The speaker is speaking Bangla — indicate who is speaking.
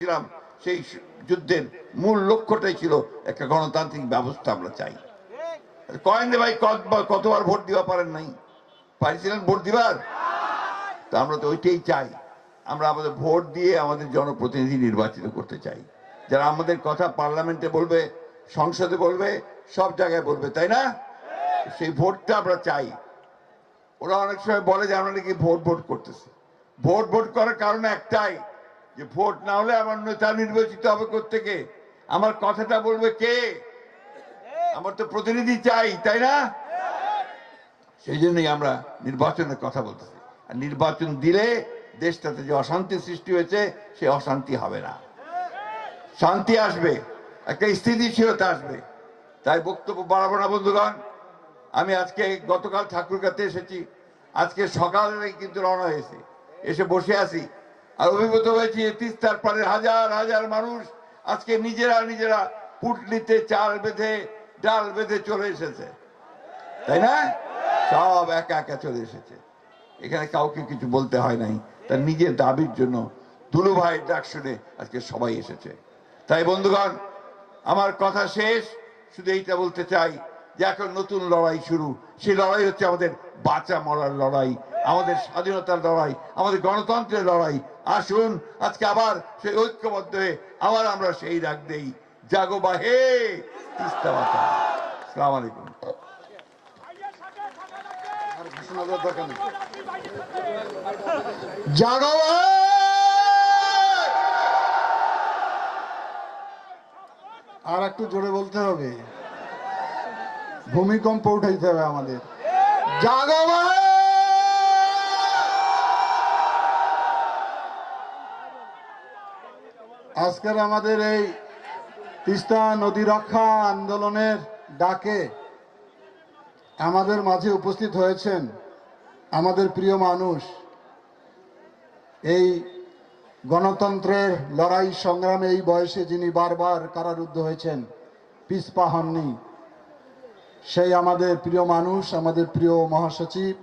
Speaker 1: ছিলাম সেই যুদ্ধের মূল লক্ষ্যটাই ছিল একটা গণতান্ত্রিক ব্যবস্থা আমরা চাই। কয়েন ভাই কতবার ভোট দিবা পারেন নাই, পাইছিলেন ভোট দিবার? তা আমরা তো ওইটাই চাই। আমরা আমাদের ভোট দিয়ে আমাদের জনপ্রতিনিধি নির্বাচিত করতে চাই, যারা আমাদের কথা পার্লামেন্টে বলবে, সংসদে বলবে, সব জায়গায় বলবে, তাই না? সেই ভোটটা আমরা চাই। ওরা অনেক সময় বলে যে আমরা নাকি ভোট ভোট করতেছি। ভোট ভোট করার কারণ একটাই, যে ভোট না হলে আমার নেতা নির্বাচিত হবে কোত্থেকে? আমার কথাটা বলবে কে? আমার তো প্রতিনিধি চাই, তাই না? সেই জন্যই আমরা নির্বাচনের কথা বলতেছি। আর নির্বাচন দিলে দেশটাতে যে অশান্তি সৃষ্টি হয়েছে সে অশান্তি হবে না, শান্তি আসবে, একটা স্থিতিশীলতা আসবে। তাই বক্তব্য বাড়াবো না বন্ধুগণ। আমি আজকে গতকাল ঠাকুরগাঁতে এসেছি, আজকে সকালে কিন্তু রওনা হয়েছে, এসে বসে আছি আর অভিভূত হয়েছি। তিস্তার পাড়ের হাজার হাজার মানুষ আজকে নিজেরা পুটলিতে চাল বেঁধে ডাল বেঁধে চলে এসেছে, তাই না? সব একা একা চলে এসেছে, এখানে কাউকে কিছু বলতে হয় নাই। তার নিজের দাবির জন্য দুলু ভাইয়ের ডাক শুনে আজকে সবাই এসেছে। তাই বন্ধুগণ, আমার কথা শেষ, শুধু এইটা বলতে চাই যে এখন নতুন লড়াই শুরু। সেই লড়াই হচ্ছে আমাদের বাঁচা মরার লড়াই, আমাদের স্বাধীনতার লড়াই, আমাদের গণতন্ত্রের লড়াই। আসুন আজকে আবার সেই ঐক্যবদ্ধ হয়ে আবার আমরা সেই ডাক দেই, জাগো বাহে তিস্তা বাঁচা। আসসালামু আলাইকুম।
Speaker 2: জাগো আর একটু জোরে বলতে হবে, ভূমিকম্প উঠাইতে হবে আমাদের। জাগো আজকের আমাদের এই তিস্তা নদী রক্ষা আন্দোলনের ডাকে আমাদের মাঝে উপস্থিত হয়েছেন আমাদের প্রিয় মানুষ, এই গণতন্ত্রের লড়াই সংগ্রামে এই বয়সে যিনি বারবার কারারুদ্ধ হয়েছেন, পিছপা হননি, সেই আমাদের প্রিয় মানুষ, আমাদের প্রিয় মহাসচিব